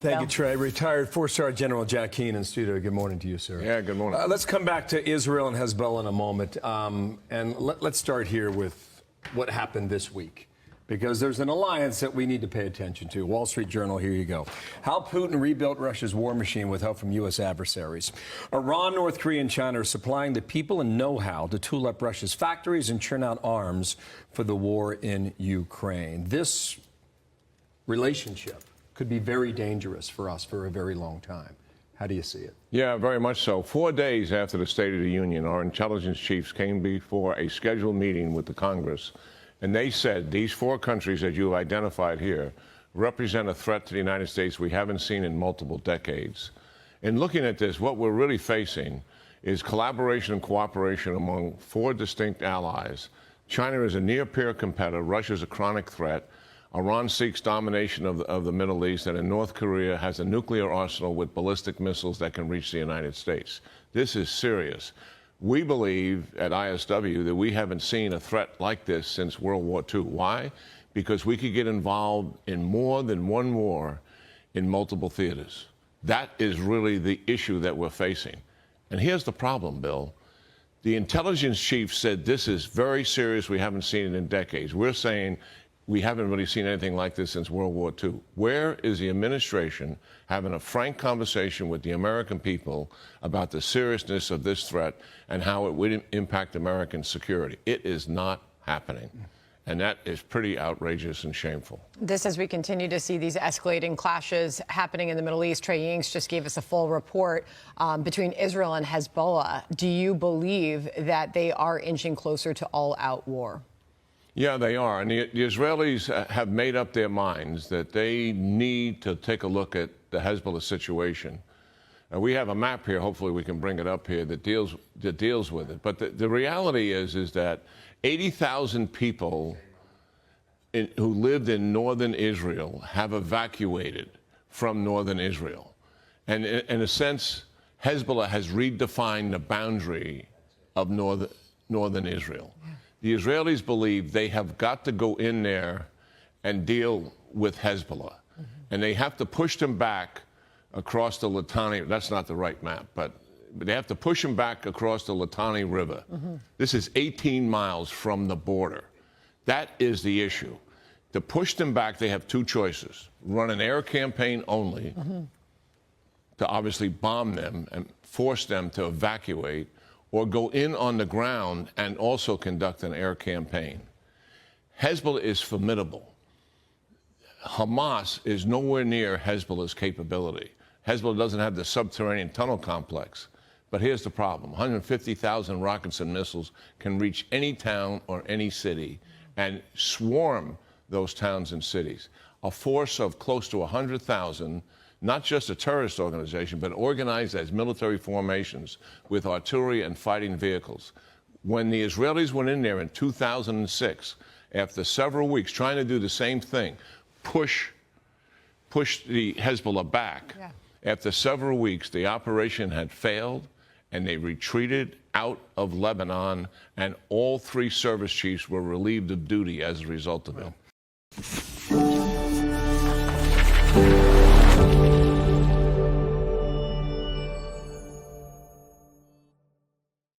Thank you, Trey. Retired four-star General Jack Keane in studio. Good morning to you, sir. Yeah, good morning. Let's come back to Israel and Hezbollah in a moment. And let's start here with what happened this week, because there's an alliance that we need to pay attention to. Wall Street Journal, here you go. How Putin rebuilt Russia's war machine with help from U.S. adversaries. Iran, North Korea, and China are supplying the people and know-how to tool up Russia's factories and churn out arms for the war in Ukraine. This relationship could be very dangerous for us for a very long time. How do you see it? Yeah, very much so. 4 days after the State of the Union, our intelligence chiefs came before a scheduled meeting with the Congress, and they said these 4 countries that you identified here represent a threat to the United States we haven't seen in multiple decades. In looking at this, what we're really facing is collaboration and cooperation among 4 distinct allies. China is a near-peer competitor. Russia is a chronic threat. Iran seeks domination of the Middle East, and in North Korea has a nuclear arsenal with ballistic missiles that can reach the United States. This is serious. We believe at ISW that we haven't seen a threat like this since World War II. Why? Because we could get involved in more than one war in multiple theaters. That is really the issue that we're facing. And here's the problem, Bill. The intelligence chief said this is very serious. We haven't seen it in decades. We're saying we haven't really seen anything like this since World War II. Where is the administration having a frank conversation with the American people about the seriousness of this threat and how it would impact American security? It is not happening. And that is pretty outrageous and shameful. This as we continue to see these escalating clashes happening in the Middle East. Trey Yingst just gave us a full report between Israel and Hezbollah. Do you believe that they are inching closer to all-out war? Yeah, they are. And the Israelis have made up their minds that they need to take a look at the Hezbollah situation. We have a map here, hopefully we can bring it up here, that deals with it. But the reality is that 80,000 people who lived in northern Israel have evacuated from northern Israel. And in a sense, Hezbollah has redefined the boundary of northern Israel. The Israelis believe they have got to go in there and deal with Hezbollah. And they have to push them back across the Litani. That's not the right map, but they have to push them back across the Litani River. This is 18 miles from the border. That is the issue. To push them back, they have 2 choices. Run an air campaign only to obviously bomb them and force them to evacuate, or go in on the ground and also conduct an air campaign. Hezbollah is formidable. Hamas is nowhere near Hezbollah's capability. Hezbollah doesn't have the subterranean tunnel complex. But here's the problem. 150,000 rockets and missiles can reach any town or any city and swarm those towns and cities. A force of close to 100,000, not just a terrorist organization, but organized as military formations with artillery and fighting vehicles. When the Israelis went in there in 2006, after several weeks trying to do the same thing, push the Hezbollah back, after several weeks, the operation had failed, and they retreated out of Lebanon, and all 3 service chiefs were relieved of duty as a result of it.